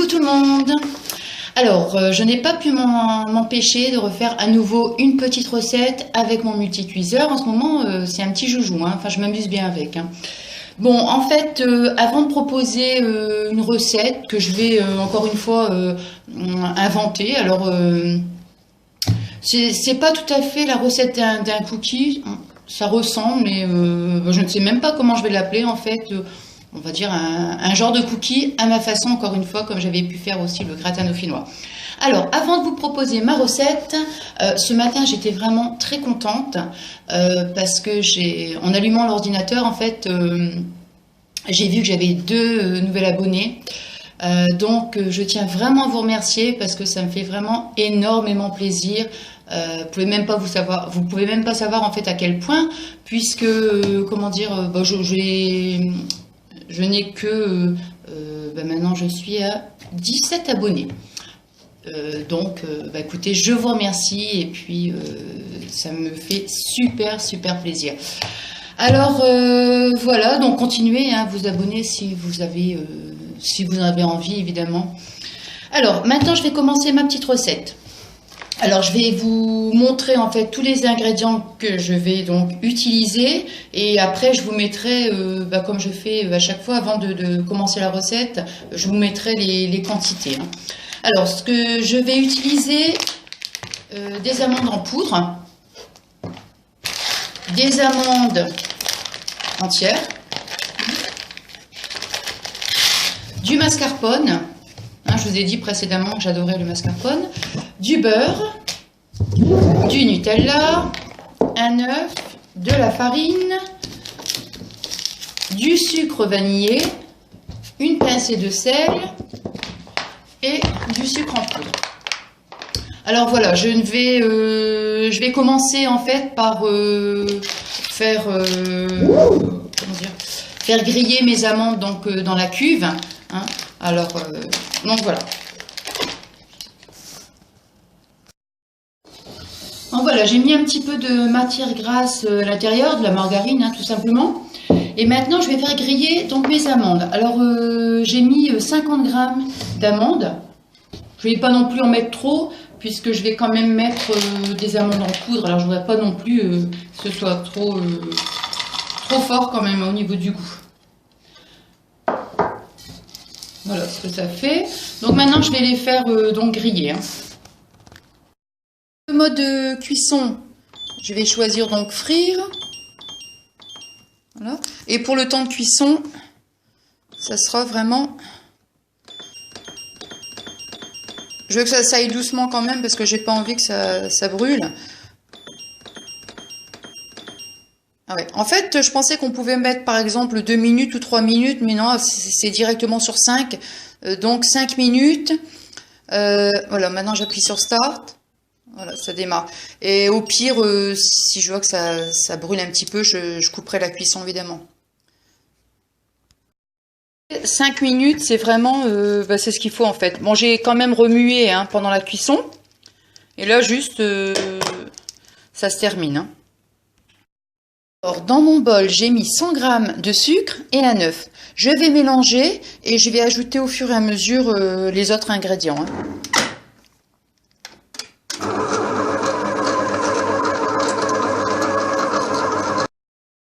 Coucou tout le monde. Alors, je n'ai pas pu m'empêcher de refaire à nouveau une petite recette avec mon multicuiseur. En ce moment, c'est un petit joujou, hein. Enfin, je m'amuse bien avec, hein. Bon, en fait, avant de proposer une recette que je vais encore une fois inventer, alors c'est pas tout à fait la recette d'un cookie, ça ressemble, mais je ne sais même pas comment je vais l'appeler en fait. On va dire un genre de cookie à ma façon, encore une fois, comme j'avais pu faire aussi le gratin dauphinois. Alors, avant de vous proposer ma recette, ce matin j'étais vraiment très contente parce que en allumant l'ordinateur, en fait, j'ai vu que j'avais deux nouvelles abonnées. Donc, je tiens vraiment à vous remercier parce que ça me fait vraiment énormément plaisir. Vous pouvez même pas vous pouvez même pas savoir en fait à quel point, puisque comment dire, je n'ai que maintenant je suis à 17 abonnés. Donc écoutez, je vous remercie et puis ça me fait super plaisir. Alors voilà, donc continuez à vous abonner si vous en avez envie, évidemment. Alors maintenant je vais commencer ma petite recette. Alors je vais vous montrer en fait tous les ingrédients que je vais donc utiliser et après je vous mettrai, comme je fais à chaque fois avant de commencer la recette, je vous mettrai les quantités, hein. Alors ce que je vais utiliser, des amandes en poudre, des amandes entières, du mascarpone. Je vous ai dit précédemment que j'adorais le mascarpone, du beurre, du Nutella, un œuf, de la farine, du sucre vanillé, une pincée de sel et du sucre en poudre. Alors voilà, je vais commencer en fait par faire griller mes amandes donc dans la cuve, hein. Alors donc voilà. Donc voilà, j'ai mis un petit peu de matière grasse à l'intérieur, de la margarine, hein, tout simplement. Et maintenant, je vais faire griller donc mes amandes. Alors, j'ai mis 50 grammes d'amandes. Je ne vais pas non plus en mettre trop, puisque je vais quand même mettre des amandes en poudre. Alors, je ne voudrais pas non plus que ce soit trop fort quand même au niveau du goût. Voilà ce que ça fait. Donc maintenant, je vais les faire donc griller, hein. Le mode de cuisson, je vais choisir donc frire. Voilà. Et pour le temps de cuisson, ça sera vraiment... Je veux que ça aille doucement quand même parce que j'ai pas envie que ça brûle. Ah ouais. En fait, je pensais qu'on pouvait mettre par exemple 2 minutes ou 3 minutes, mais non, c'est directement sur 5. Donc 5 minutes. Voilà, maintenant j'appuie sur Start. Voilà, ça démarre. Et au pire, si je vois que ça brûle un petit peu, je couperai la cuisson évidemment. 5 minutes, c'est vraiment, c'est ce qu'il faut en fait. Bon, j'ai quand même remué hein, pendant la cuisson. Et là, juste, ça se termine, hein. Alors, dans mon bol, j'ai mis 100 g de sucre et un œuf. Je vais mélanger et je vais ajouter au fur et à mesure les autres ingrédients, hein.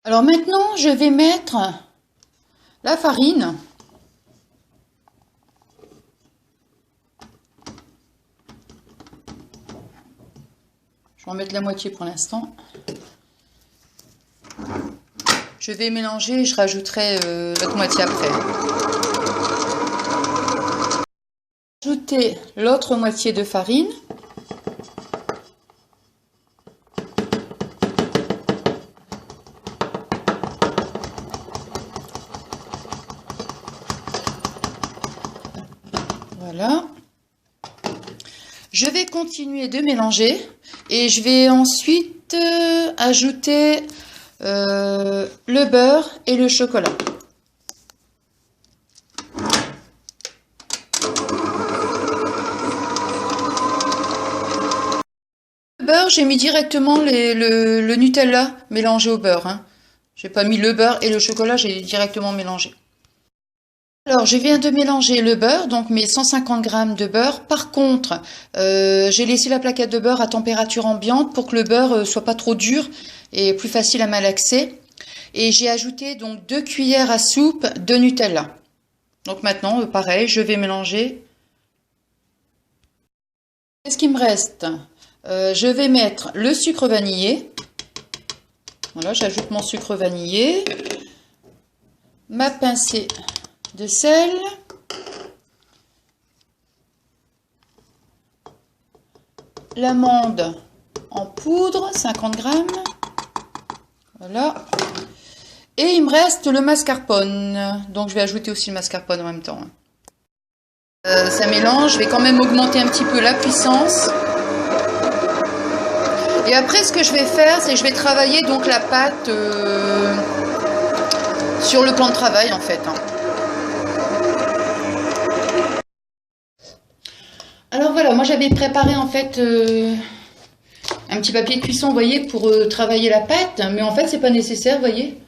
Alors maintenant, je vais mettre la farine. Je vais en mettre la moitié pour l'instant. Je vais mélanger et je rajouterai l'autre moitié après. Ajouter l'autre moitié de farine. Voilà. Je vais continuer de mélanger et je vais ensuite ajouter le beurre et le chocolat. Le beurre, j'ai mis directement le Nutella mélangé au beurre, hein. J'ai pas mis le beurre et le chocolat, j'ai directement mélangé. Alors, je viens de mélanger le beurre, donc mes 150 grammes de beurre. Par contre, j'ai laissé la plaquette de beurre à température ambiante pour que le beurre soit pas trop dur et plus facile à malaxer. Et j'ai ajouté donc 2 cuillères à soupe de Nutella. Donc maintenant, pareil, je vais mélanger. Qu'est-ce qu'il me reste? Je vais mettre le sucre vanillé. Voilà, j'ajoute mon sucre vanillé. Ma pincée de sel. L'amande en poudre, 50 grammes. Voilà. Et il me reste le mascarpone. Donc je vais ajouter aussi le mascarpone en même temps. Ça mélange. Je vais quand même augmenter un petit peu la puissance. Et après, ce que je vais faire, c'est que je vais travailler donc la pâte sur le plan de travail en fait. Alors voilà, moi j'avais préparé en fait un petit papier de cuisson, vous voyez, pour travailler la pâte, mais en fait c'est pas nécessaire, vous voyez.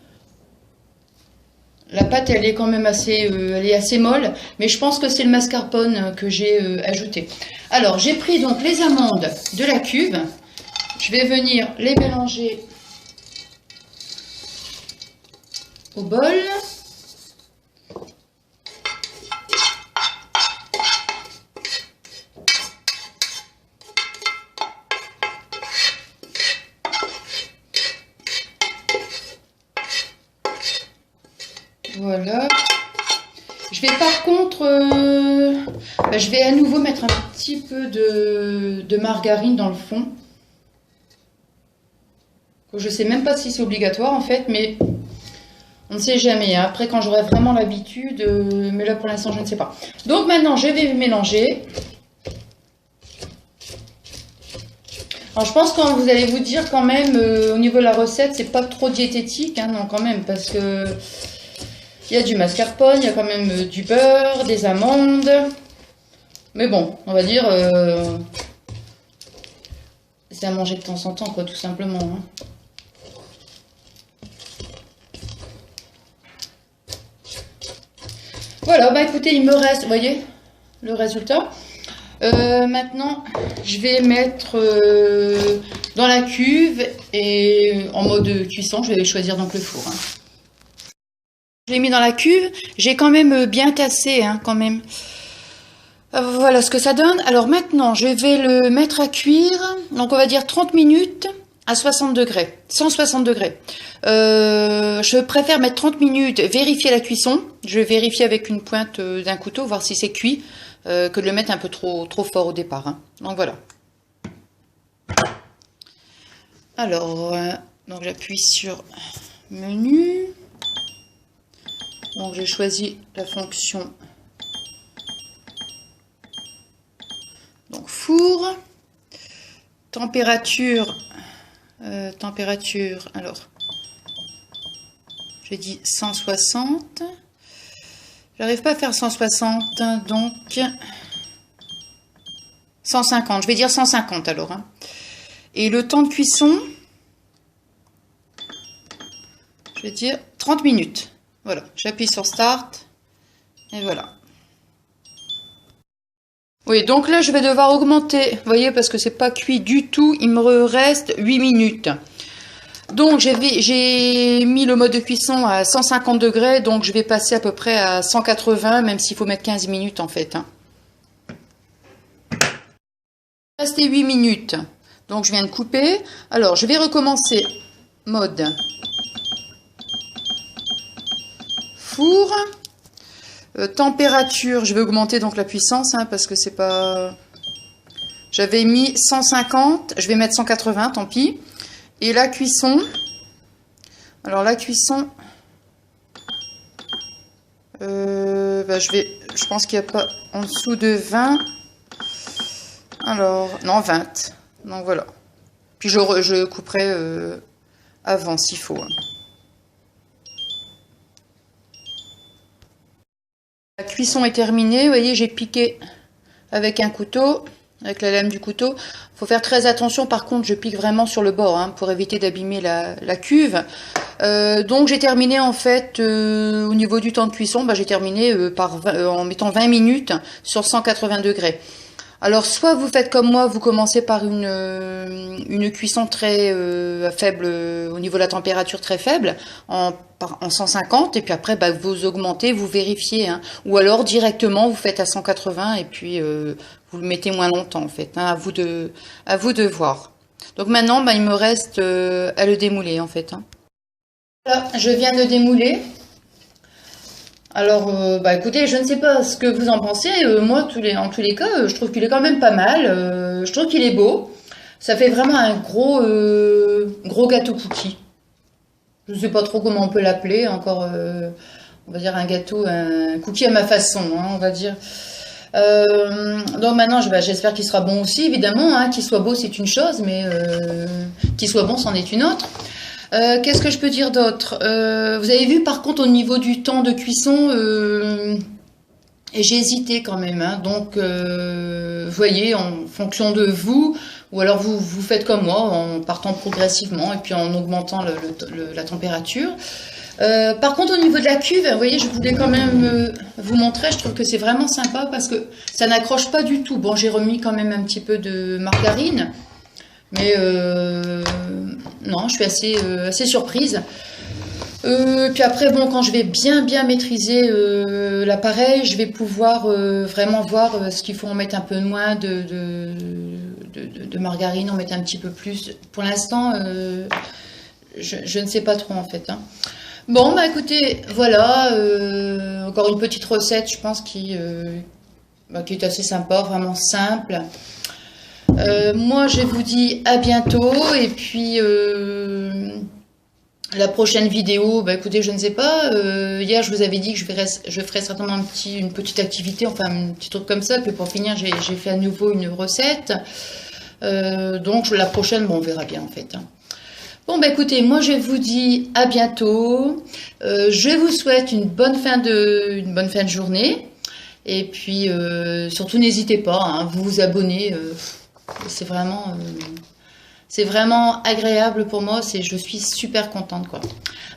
La pâte elle est quand même assez, elle est assez molle, mais je pense que c'est le mascarpone que j'ai ajouté. Alors j'ai pris donc les amandes de la cuve, je vais venir les mélanger au bol. Voilà. Je vais par contre, je vais à nouveau mettre un petit peu de margarine dans le fond. Je sais même pas si c'est obligatoire en fait, mais on ne sait jamais. Après, quand j'aurai vraiment l'habitude, mais là pour l'instant, je ne sais pas. Donc maintenant, je vais mélanger. Alors je pense que vous allez vous dire quand même, au niveau de la recette, c'est pas trop diététique, hein, non quand même, parce que il y a du mascarpone, il y a quand même du beurre, des amandes. Mais bon, on va dire, c'est à manger de temps en temps, quoi, tout simplement. Hein. Voilà, bah écoutez, il me reste, vous voyez, le résultat. Maintenant, je vais mettre dans la cuve et en mode cuisson, je vais choisir donc le four. Hein. Je l'ai mis dans la cuve, j'ai quand même bien tassé, hein, quand même. Voilà ce que ça donne. Alors maintenant, je vais le mettre à cuire, donc on va dire 30 minutes à 60 degrés, 160 degrés. Je préfère mettre 30 minutes, vérifier la cuisson. Je vais vérifier avec une pointe d'un couteau, voir si c'est cuit, que de le mettre un peu trop fort au départ. Hein. Donc voilà. Alors, donc j'appuie sur menu. Donc j'ai choisi la fonction donc four, température, alors j'ai dit 160, j'arrive pas à faire 160, donc 150, je vais dire 150 alors. Hein. Et le temps de cuisson, je vais dire 30 minutes. Voilà, j'appuie sur Start et voilà. Oui, donc là, je vais devoir augmenter, vous voyez, parce que c'est pas cuit du tout. Il me reste 8 minutes. Donc, j'ai mis le mode de cuisson à 150 degrés, donc je vais passer à peu près à 180, même s'il faut mettre 15 minutes en fait. Hein. Il restait 8 minutes, donc je viens de couper. Alors, je vais recommencer mode four. Température, je vais augmenter donc la puissance hein, parce que c'est pas... J'avais mis 150, je vais mettre 180, tant pis. Et la cuisson, alors la cuisson, je pense qu'il n'y a pas en dessous de 20. Alors, non, 20. Donc voilà. Puis je couperai avant s'il faut. Hein. La cuisson est terminée, vous voyez, j'ai piqué avec un couteau. avec la lame du couteau. Faut faire très attention, par contre, je pique vraiment sur le bord, hein, pour éviter d'abîmer la cuve. Donc j'ai terminé en fait, au niveau du temps de cuisson, bah, j'ai terminé en mettant 20 minutes sur 180 degrés. Alors soit vous faites comme moi, vous commencez par une cuisson très faible, au niveau de la température très faible, en 150, et puis après bah, vous augmentez, vous vérifiez, hein. Ou alors directement vous faites à 180 et puis vous le mettez moins longtemps en fait, hein, à vous de voir. Donc maintenant bah, il me reste à le démouler en fait, hein. Voilà, je viens de démouler. Alors, bah écoutez, je ne sais pas ce que vous en pensez. Moi, en tous les cas, je trouve qu'il est quand même pas mal. Je trouve qu'il est beau. Ça fait vraiment un gros gâteau cookie. Je ne sais pas trop comment on peut l'appeler. Encore, on va dire un cookie à ma façon, hein, on va dire. Donc maintenant, j'espère qu'il sera bon aussi, évidemment. Hein, qu'il soit beau, c'est une chose, mais qu'il soit bon, c'en est une autre. Qu'est-ce que je peux dire d'autre? Vous avez vu par contre au niveau du temps de cuisson, j'ai hésité quand même, hein. Donc vous voyez, en fonction de vous, ou alors vous faites comme moi, en partant progressivement et puis en augmentant la température. Par contre au niveau de la cuve, vous voyez, je voulais quand même vous montrer, je trouve que c'est vraiment sympa parce que ça n'accroche pas du tout. Bon, j'ai remis quand même un petit peu de margarine. Mais non, je suis assez surprise. Puis après, bon, quand je vais bien maîtriser l'appareil, je vais pouvoir vraiment voir ce qu'il faut en mettre un peu moins de margarine, en mettre un petit peu plus. Pour l'instant, je ne sais pas trop en fait, hein. Bon, bah écoutez, voilà, encore une petite recette, je pense, qui est assez sympa, vraiment simple. Moi, je vous dis à bientôt et puis la prochaine vidéo, bah écoutez, je ne sais pas. Hier, je vous avais dit que je ferais certainement une petite activité, enfin un petit truc comme ça. Puis pour finir, j'ai fait à nouveau une recette. Donc la prochaine, bon, on verra bien en fait, hein. Bon, bah écoutez, moi je vous dis à bientôt. Je vous souhaite une bonne fin de journée. Et puis surtout n'hésitez pas, hein, vous abonner. C'est vraiment agréable pour moi. Je suis super contente, quoi.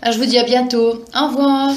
Alors, je vous dis à bientôt. Au revoir.